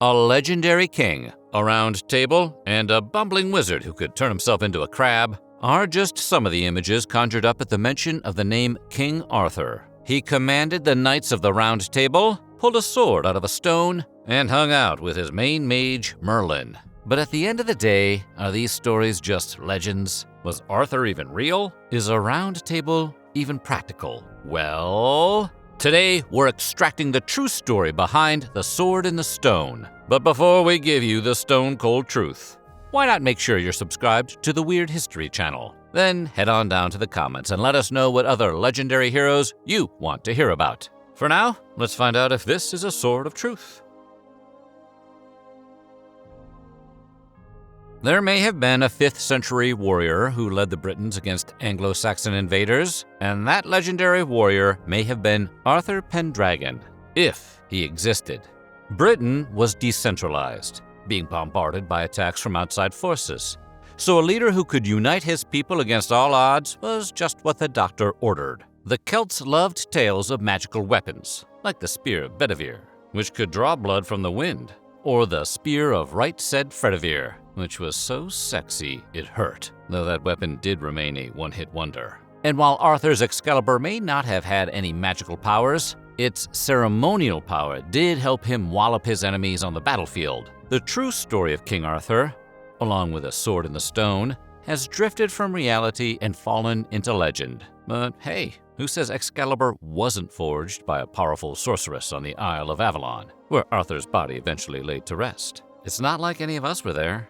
A legendary king, a round table, and a bumbling wizard who could turn himself into a crab are just some of the images conjured up at the mention of the name King Arthur. He commanded the knights of the Round Table, pulled a sword out of a stone, and hung out with his main mage, Merlin. But at the end of the day, are these stories just legends? Was Arthur even real? Is a round table even practical? Well, today we're extracting the true story behind the sword in the stone. But before we give you the stone-cold truth, why not make sure you're subscribed to the Weird History channel? Then head on down to the comments and let us know what other legendary heroes you want to hear about. For now, let's find out if this is a sword of truth. There may have been a 5th century warrior who led the Britons against Anglo-Saxon invaders, and that legendary warrior may have been Arthur Pendragon, if he existed. Britain was decentralized, being bombarded by attacks from outside forces. So a leader who could unite his people against all odds was just what the doctor ordered. The Celts loved tales of magical weapons, like the spear of Bedivere, which could draw blood from the wind, or the spear of Right Said Fredivere, which was so sexy it hurt, though that weapon did remain a one-hit wonder. And while Arthur's Excalibur may not have had any magical powers, its ceremonial power did help him wallop his enemies on the battlefield. The true story of King Arthur, along with a sword in the stone, has drifted from reality and fallen into legend. But hey, who says Excalibur wasn't forged by a powerful sorceress on the Isle of Avalon, where Arthur's body eventually laid to rest? It's not like any of us were there.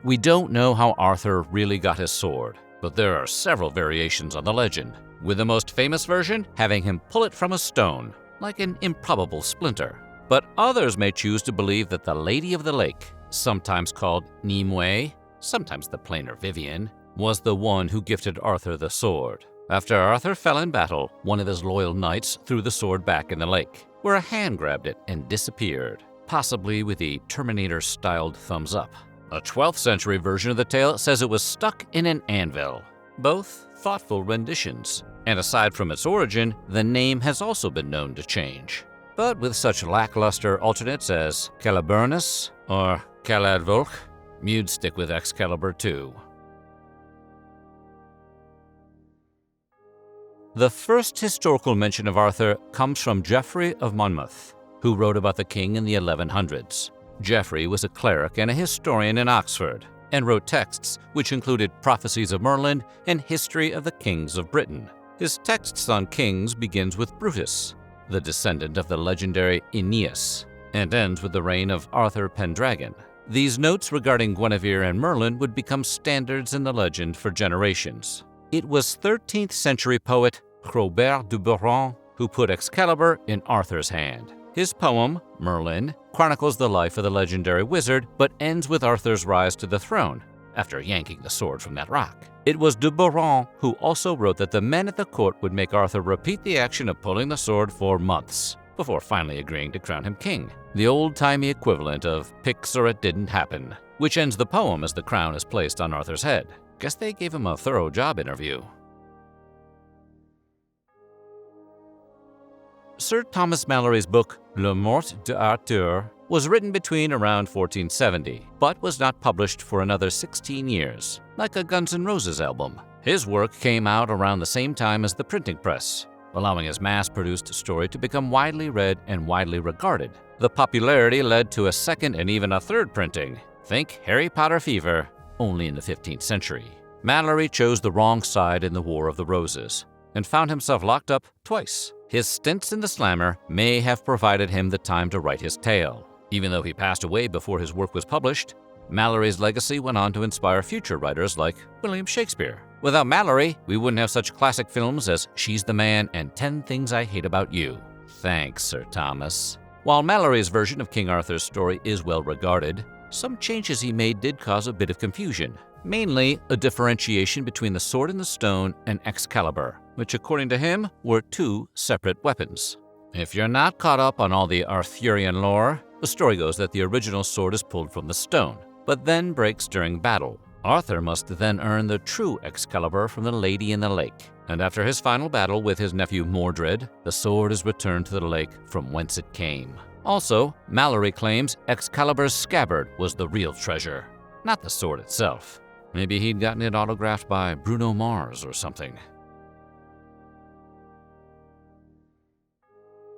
We don't know how Arthur really got his sword, but there are several variations on the legend, with the most famous version having him pull it from a stone, like an improbable splinter. But others may choose to believe that the Lady of the Lake, sometimes called Nimue, sometimes the plainer Vivian, was the one who gifted Arthur the sword. After Arthur fell in battle, one of his loyal knights threw the sword back in the lake, where a hand grabbed it and disappeared, possibly with a Terminator-styled thumbs up. A 12th century version of the tale says it was stuck in an anvil. Both thoughtful renditions. And aside from its origin, the name has also been known to change. But with such lackluster alternates as Caliburnus or Caladvolk, you'd stick with Excalibur too. The first historical mention of Arthur comes from Geoffrey of Monmouth, who wrote about the king in the 1100s. Geoffrey was a cleric and a historian in Oxford, and wrote texts which included prophecies of Merlin and history of the kings of Britain. His texts on kings begins with Brutus, the descendant of the legendary Aeneas, and ends with the reign of Arthur Pendragon. These notes regarding Guinevere and Merlin would become standards in the legend for generations. It was 13th century poet Robert de Boron who put Excalibur in Arthur's hand. His poem, Merlin, chronicles the life of the legendary wizard, but ends with Arthur's rise to the throne, after yanking the sword from that rock. It was de Boron who also wrote that the men at the court would make Arthur repeat the action of pulling the sword for months, before finally agreeing to crown him king. The old-timey equivalent of "Pix or it didn't happen," which ends the poem as the crown is placed on Arthur's head. Guess they gave him a thorough job interview. Sir Thomas Malory's book, Le Mort d'Arthur, was written between around 1470, but was not published for another 16 years, like a Guns N' Roses album. His work came out around the same time as the printing press, allowing his mass-produced story to become widely read and widely regarded. The popularity led to a second and even a third printing. Think Harry Potter fever, only in the 15th century. Malory chose the wrong side in the War of the Roses, and found himself locked up twice. His stints in the slammer may have provided him the time to write his tale. Even though he passed away before his work was published, Malory's legacy went on to inspire future writers like William Shakespeare. Without Malory, we wouldn't have such classic films as She's the Man and 10 Things I Hate About You. Thanks, Sir Thomas. While Malory's version of King Arthur's story is well regarded, some changes he made did cause a bit of confusion. Mainly a differentiation between the sword in the stone and Excalibur, which according to him were two separate weapons. If you're not caught up on all the Arthurian lore, the story goes that the original sword is pulled from the stone, but then breaks during battle. Arthur must then earn the true Excalibur from the Lady in the Lake, and after his final battle with his nephew Mordred, the sword is returned to the lake from whence it came. Also, Mallory claims Excalibur's scabbard was the real treasure, not the sword itself. Maybe he'd gotten it autographed by Bruno Mars or something.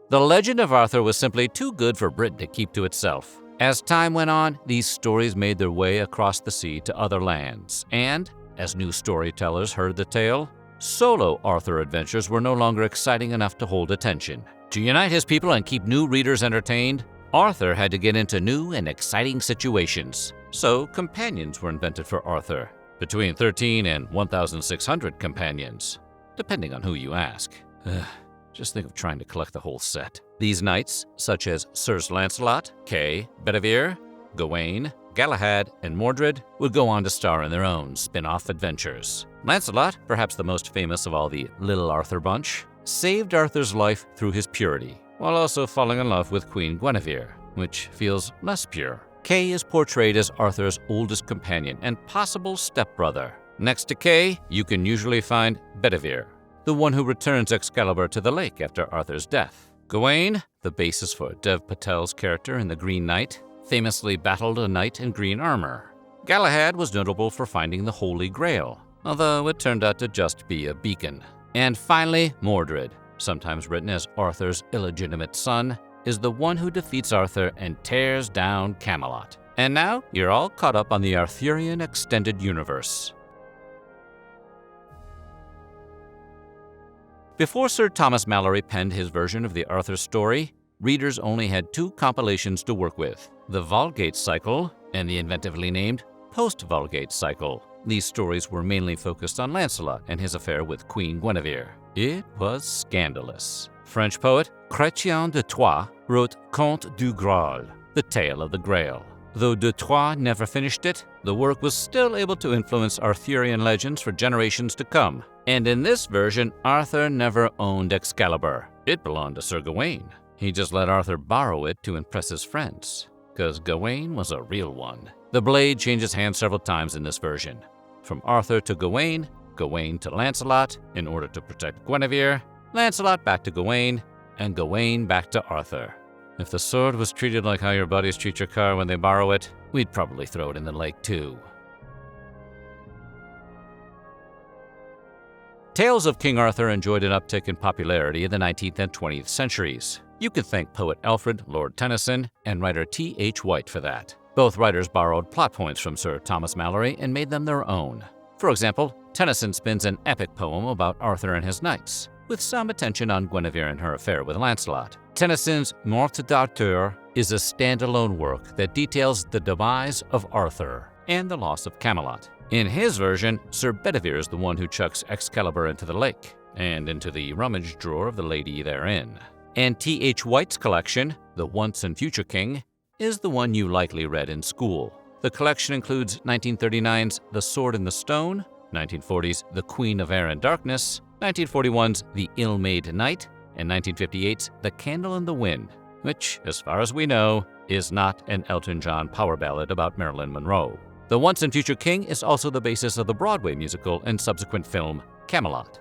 The legend of Arthur was simply too good for Britain to keep to itself. As time went on, these stories made their way across the sea to other lands, and, as new storytellers heard the tale, solo Arthur adventures were no longer exciting enough to hold attention. To unite his people and keep new readers entertained, Arthur had to get into new and exciting situations. So companions were invented for Arthur, between 13 and 1,600 companions, depending on who you ask. Just think of trying to collect the whole set. These knights, such as Sirs Lancelot, Kay, Bedivere, Gawain, Galahad, and Mordred, would go on to star in their own spin-off adventures. Lancelot, perhaps the most famous of all the Little Arthur bunch, saved Arthur's life through his purity, while also falling in love with Queen Guinevere, which feels less pure. Kay is portrayed as Arthur's oldest companion and possible stepbrother. Next to Kay, you can usually find Bedivere, the one who returns Excalibur to the lake after Arthur's death. Gawain, the basis for Dev Patel's character in The Green Knight, famously battled a knight in green armor. Galahad was notable for finding the Holy Grail, although it turned out to just be a beacon. And finally, Mordred, sometimes written as Arthur's illegitimate son, is the one who defeats Arthur and tears down Camelot. And now, you're all caught up on the Arthurian extended universe. Before Sir Thomas Malory penned his version of the Arthur story, readers only had two compilations to work with, the Vulgate Cycle and the inventively named Post-Vulgate Cycle. These stories were mainly focused on Lancelot and his affair with Queen Guinevere. It was scandalous. French poet Chrétien de Troyes wrote Conte du Grail, the tale of the Grail. Though de Troyes never finished it, the work was still able to influence Arthurian legends for generations to come. And in this version, Arthur never owned Excalibur. It belonged to Sir Gawain. He just let Arthur borrow it to impress his friends, because Gawain was a real one. The blade changes hands several times in this version. From Arthur to Gawain, Gawain to Lancelot in order to protect Guinevere, Lancelot back to Gawain, and Gawain back to Arthur. If the sword was treated like how your buddies treat your car when they borrow it, we'd probably throw it in the lake too. Tales of King Arthur enjoyed an uptick in popularity in the 19th and 20th centuries. You can thank poet Alfred, Lord Tennyson, and writer T.H. White for that. Both writers borrowed plot points from Sir Thomas Malory and made them their own. For example, Tennyson spins an epic poem about Arthur and his knights, with some attention on Guinevere and her affair with Lancelot. Tennyson's Morte d'Arthur is a standalone work that details the demise of Arthur and the loss of Camelot. In his version, Sir Bedivere is the one who chucks Excalibur into the lake and into the rummage drawer of the lady therein. And T.H. White's collection, The Once and Future King, is the one you likely read in school. The collection includes 1939's The Sword in the Stone, 1940's The Queen of Air and Darkness, 1941's The Ill-Made Knight, and 1958's The Candle in the Wind, which, as far as we know, is not an Elton John power ballad about Marilyn Monroe. The Once and Future King is also the basis of the Broadway musical and subsequent film Camelot.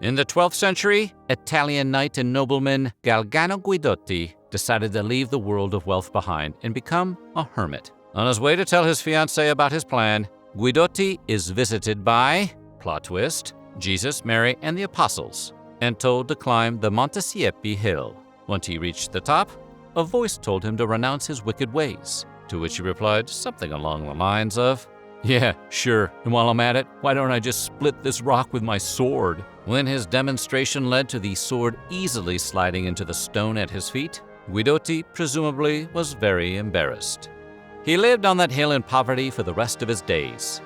In the 12th century, Italian knight and nobleman Galgano Guidotti decided to leave the world of wealth behind and become a hermit. On his way to tell his fiancée about his plan, Guidotti is visited by, plot twist, Jesus, Mary, and the Apostles, and told to climb the Monte Siepi hill. Once he reached the top, a voice told him to renounce his wicked ways, to which he replied something along the lines of, "Yeah, sure, and while I'm at it, why don't I just split this rock with my sword?" When his demonstration led to the sword easily sliding into the stone at his feet, Guidotti presumably was very embarrassed. He lived on that hill in poverty for the rest of his days.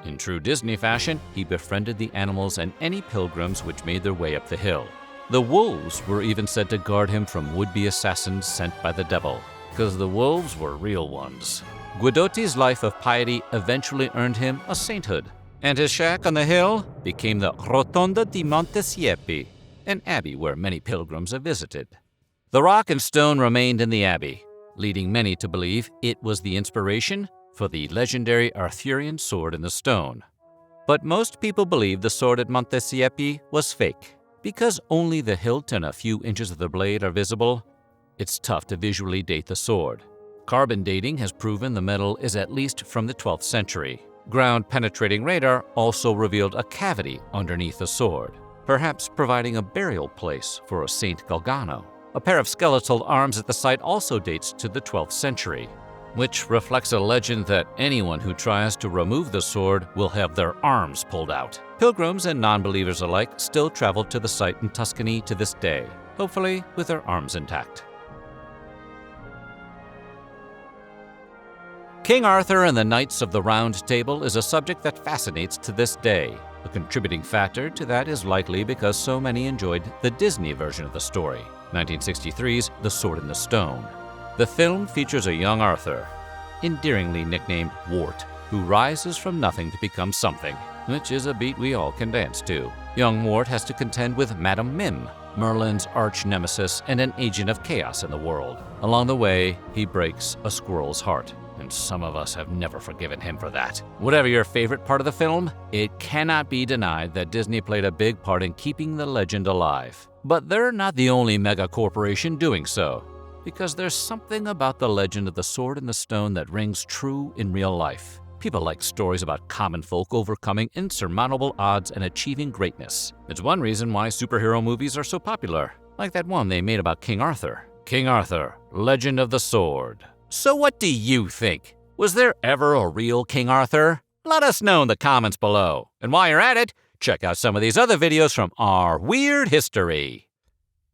In true Disney fashion, he befriended the animals and any pilgrims which made their way up the hill. The wolves were even said to guard him from would-be assassins sent by the devil, because the wolves were real ones. Guidotti's life of piety eventually earned him a sainthood, and his shack on the hill became the Rotonda di Monte Siepi, an abbey where many pilgrims have visited. The rock and stone remained in the abbey, leading many to believe it was the inspiration for the legendary Arthurian sword in the stone. But most people believe the sword at Montesiepi was fake. Because only the hilt and a few inches of the blade are visible, it's tough to visually date the sword. Carbon dating has proven the metal is at least from the 12th century. Ground-penetrating radar also revealed a cavity underneath the sword, perhaps providing a burial place for a Saint Galgano. A pair of skeletal arms at the site also dates to the 12th century, which reflects a legend that anyone who tries to remove the sword will have their arms pulled out. Pilgrims and non-believers alike still travel to the site in Tuscany to this day, hopefully with their arms intact. King Arthur and the Knights of the Round Table is a subject that fascinates to this day. A contributing factor to that is likely because so many enjoyed the Disney version of the story, 1963's The Sword in the Stone. The film features a young Arthur, endearingly nicknamed Wart, who rises from nothing to become something, which is a beat we all can dance to. Young Wart has to contend with Madame Mim, Merlin's arch-nemesis and an agent of chaos in the world. Along the way, he breaks a squirrel's heart, and some of us have never forgiven him for that. Whatever your favorite part of the film, it cannot be denied that Disney played a big part in keeping the legend alive. But they're not the only mega-corporation doing so, because there's something about the legend of the sword in the stone that rings true in real life. People like stories about common folk overcoming insurmountable odds and achieving greatness. It's one reason why superhero movies are so popular, like that one they made about King Arthur. King Arthur, Legend of the Sword. So what do you think? Was there ever a real King Arthur? Let us know in the comments below. And while you're at it, check out some of these other videos from our weird history.